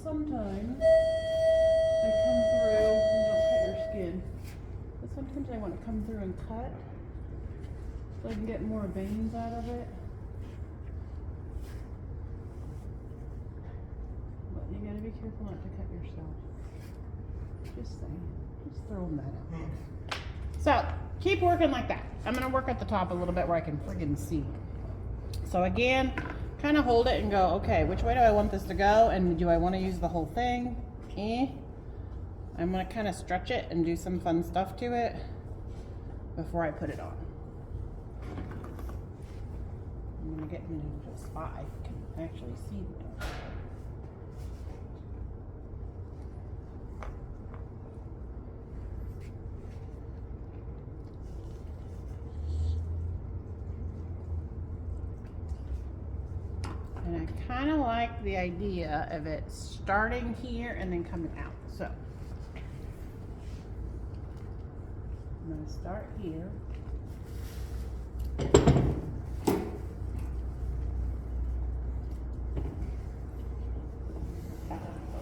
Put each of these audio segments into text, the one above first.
sometimes I come through and don't cut your skin. But sometimes I want to come through and cut so I can get more veins out of it. But you gotta be careful not to cut yourself. Just saying. Just throwing that out there. So keep working like that. I'm gonna work at the top a little bit where I can friggin' see. So again, kind of hold it and go, okay, which way do I want this to go? And do I want to use the whole thing? I'm gonna kind of stretch it and do some fun stuff to it before I put it on. I'm gonna get into a spot I can actually see now. And I kind of like the idea of it starting here and then coming out. So I'm going to start here. Go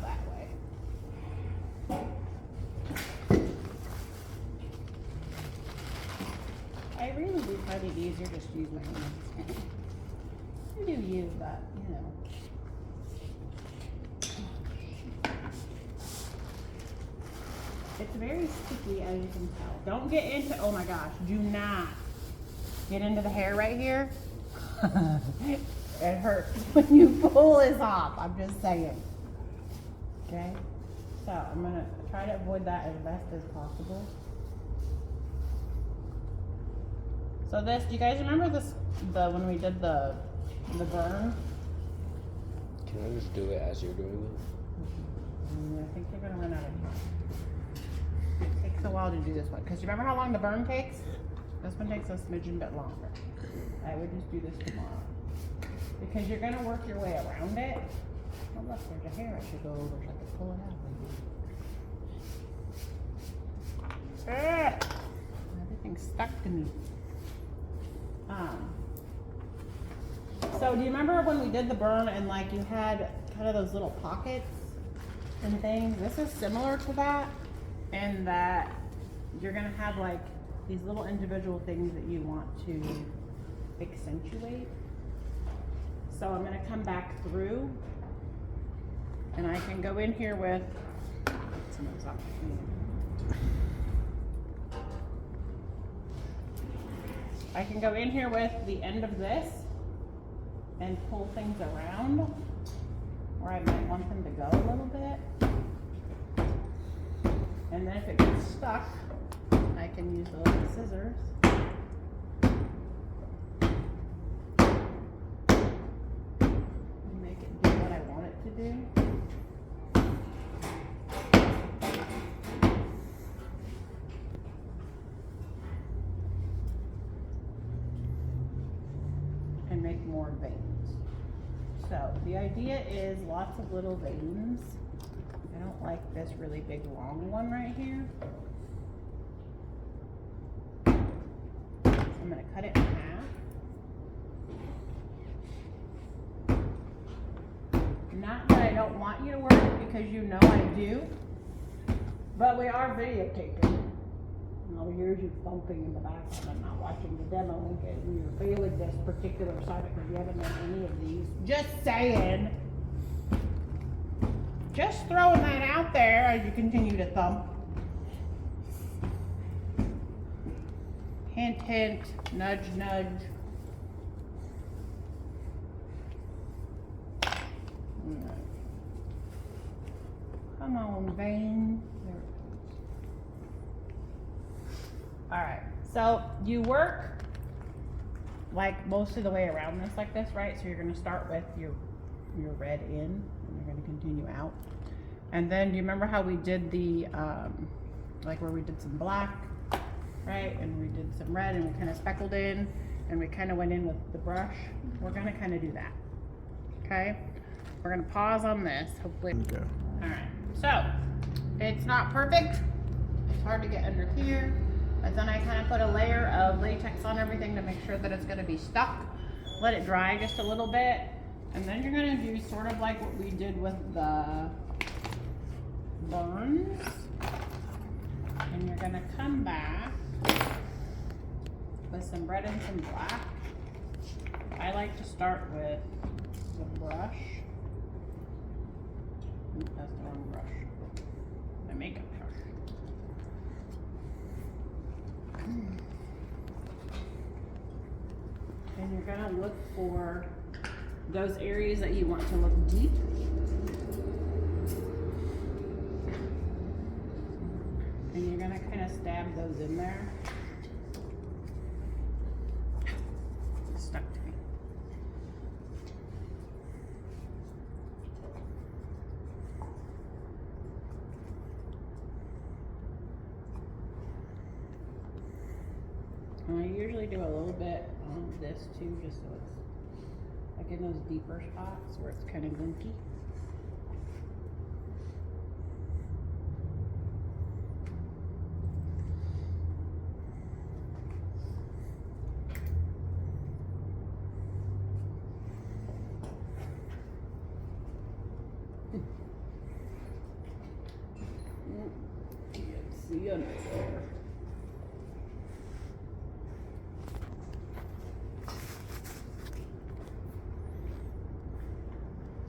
that way. I really do find it easier just to use my hands. I do use that, you know. It's very sticky, as you can tell. Don't get into, oh my gosh, do not get into the hair right here. It hurts when you pull this off, I'm just saying. Okay? So I'm gonna try to avoid that as best as possible. So this, do you guys remember this, when we did the burn? Can I just do it as you're doing it? I think you're gonna run out of time. It takes a while to do this one, because you remember how long the burn takes? This one takes a smidgen bit longer. I would just do this tomorrow. Because you're gonna work your way around it. Oh look, there's a hair I should go over so I can pull it out. Everything's stuck to me. So do you remember when we did the burn and like you had kind of those little pockets and things? This is similar to that, in that you're gonna have like these little individual things that you want to accentuate. So I'm gonna come back through and I can go in here with some of those up. I can go in here with the end of this and pull things around where I might want them to go a little bit. And then if it gets stuck, I can use the little scissors. And make it do what I want it to do. And make more veins. So the idea is lots of little veins. I don't like this really big long one right here. So I'm going to cut it in half. Not that I don't want you to work, because you know I do, but we are videotaping. I'll hear you thumping in the background. I'm not watching the demo in case you're failing this particular side because you haven't done any of these. Just saying. Just throwing that out there as you continue to thump. Hint, hint, nudge, nudge. Come on, vein. There it goes. All right, so you work like most of the way around this like this, right? So you're gonna start with your red in, and you're gonna continue out. And then do you remember how we did the, like where we did some black, right? And we did some red and we kind of speckled in and we kind of went in with the brush. We're gonna kind of do that, okay? We're gonna pause on this, hopefully. Okay. All right, so it's not perfect. It's hard to get under here. But then I kind of put a layer of latex on everything to make sure that it's going to be stuck. Let it dry just a little bit. And then you're gonna do sort of like what we did with the burns. And you're gonna come back with some red and some black. I like to start with the brush. Oop, that's the wrong brush. My makeup brush. And you're gonna look for those areas that you want to look deep. And you're gonna kind of stab those in there. It's stuck to me. And I usually do a little bit on this too, just so it's like in those deeper spots where it's kind of gunky. Can't see under there.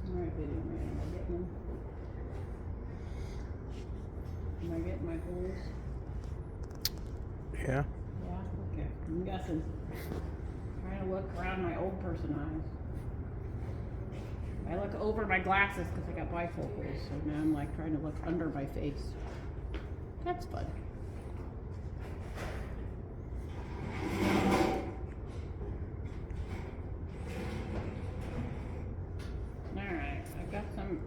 Alright, video man, am I getting them? Am I getting my holes? Yeah. Yeah, okay. I'm guessing. Trying to look around my old person eyes. I look over my glasses because I got bifocals, so now I'm like trying to look under my face. That's fun. Alright, I've got some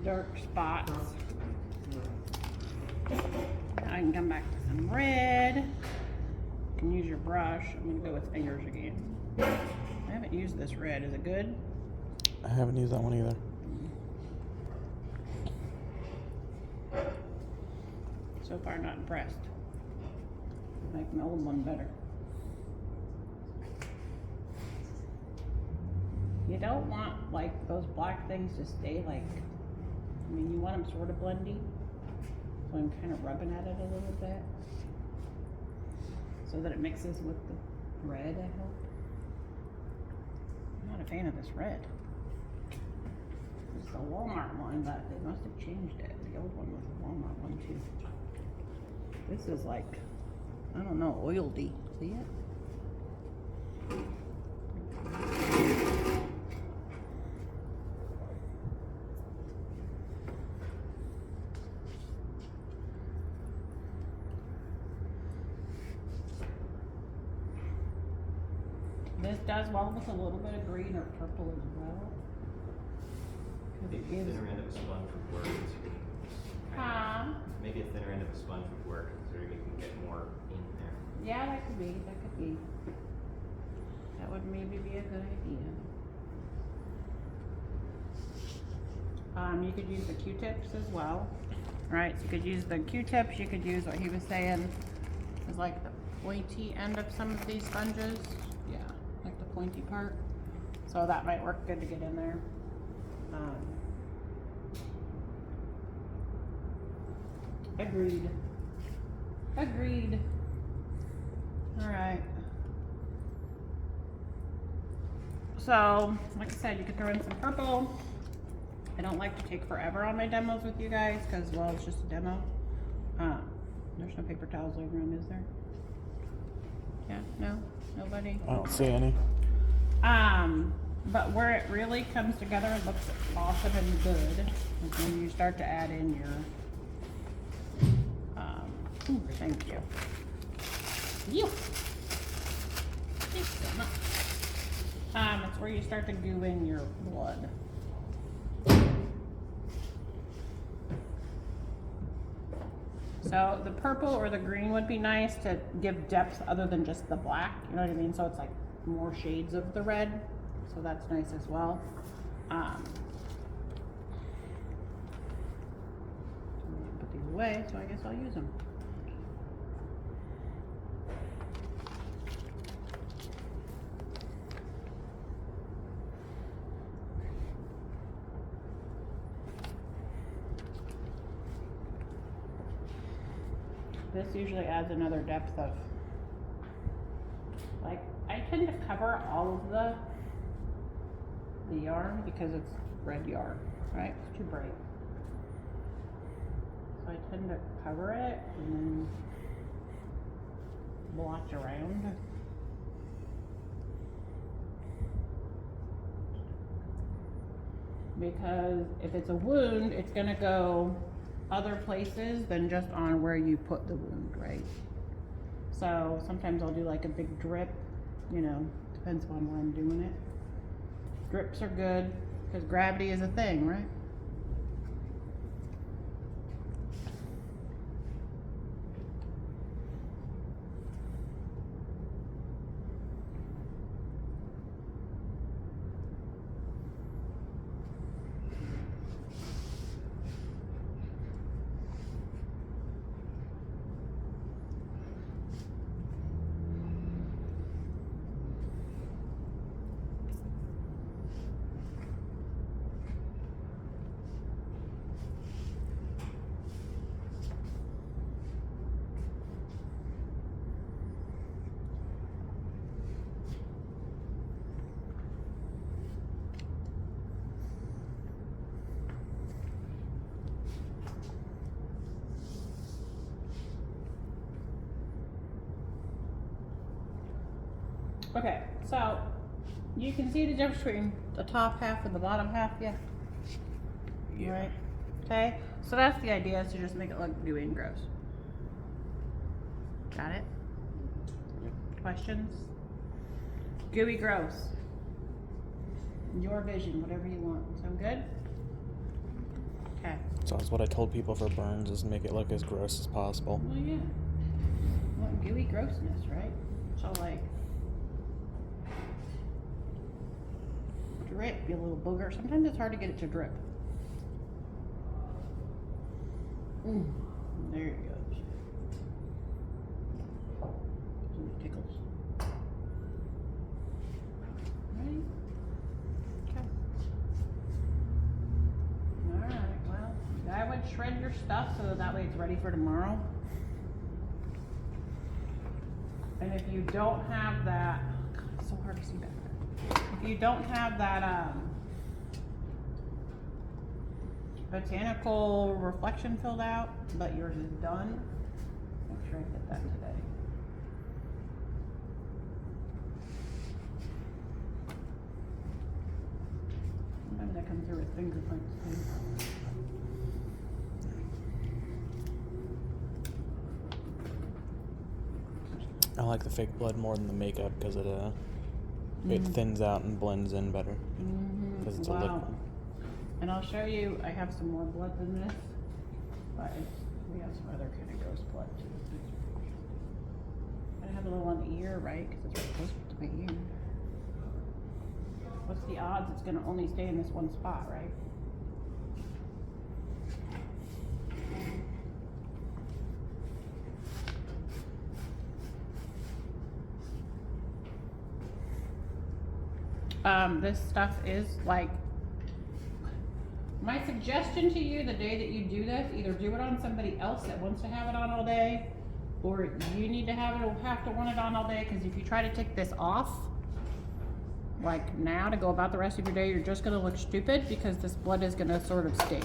dark spots. I can come back to some red. You can use your brush. I'm gonna go with fingers again. I haven't used this red. Is it good? I haven't used that one either. So far, not impressed. I like my old one better. You don't want like those black things to stay like, I mean, you want them sort of blendy. So I'm kind of rubbing at it a little bit so that it mixes with the red, I hope. I'm not a fan of this red. It's the Walmart one, but they must have changed it. The old one was the Walmart one too. This is like, I don't know, oily. See it? This does well with a little bit of green or purple as well. 'Cause it gives. Thinner end of a sponge would work. Maybe a thinner end of a sponge would work, considering you can get more in there. Yeah, that could be. That could be. That would maybe be a good idea. You could use the Q-tips as well. Right, so you could use the Q-tips. You could use what he was saying is like the pointy end of some of these sponges. Yeah, like the pointy part. So that might work good to get in there. Agreed. Agreed. All right. So, like I said, you could throw in some purple. I don't like to take forever on my demos with you guys because, well, it's just a demo. There's no paper towels laying around, is there? Yeah, no, nobody. I don't see any. But where it really comes together and looks awesome and good is when you start to add in your, ooh, thank you. You. Thanks so much. It's where you start to goo in your blood. So the purple or the green would be nice to give depth other than just the black, you know what I mean? So it's like more shades of the red, so that's nice as well. Put these away, so I guess I'll use them. this usually adds another depth of, like, I tend to cover all of the yarn because it's red yarn, right? It's too bright. So I tend to cover it and then blotch around. Because if it's a wound, it's gonna go other places than just on where you put the wound, right? So sometimes I'll do like a big drip, you know, depends on where I'm doing it. Drips are good because gravity is a thing, right? Okay, so you can see the difference between the top half and the bottom half, yeah? Right. Okay, so that's the idea, is to just make it look gooey and gross. Got it? Questions? Gooey, gross. Your vision, whatever you want. Sound good? Okay. So that's what I told people for burns, is make it look as gross as possible. Well, yeah. Want gooey grossness, right? So like, drip, you little booger. Sometimes it's hard to get it to drip. There it goes. Ooh, tickles. Right? Okay. Alright, well, I would shred your stuff so that way it's ready for tomorrow. And if you don't have that, God, it's so hard to see back there. If you don't have that botanical reflection filled out, but yours is done, make sure I get that today. Sometimes I come through with fingerprints too. I like the fake blood more than the makeup because it Mhm. thins out and blends in better. Mm-hmm. Because it's a Wow. liquid. And I'll show you, I have some more blood than this, but we have some other kind of gross blood too. I have a little on the ear, right? Because it's right close to my ear. What's the odds it's going to only stay in this one spot, right? This stuff is like, my suggestion to you the day that you do this, either do it on somebody else that wants to have it on all day, or you need to have to want it on all day, because if you try to take this off, like now, to go about the rest of your day, you're just gonna look stupid because this blood is gonna sort of stay.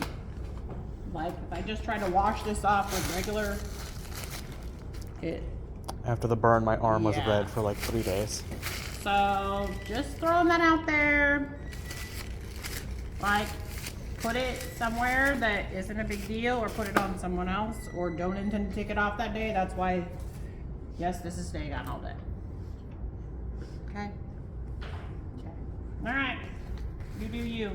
Like if I just try to wash this off with regular, After the burn, my arm was Yeah. red for like 3 days. so just throwing that out there. Like, put it somewhere that isn't a big deal, or put it on someone else, or don't intend to take it off that day. That's why, yes, this is staying on all day. Okay? Okay. All right. You do you.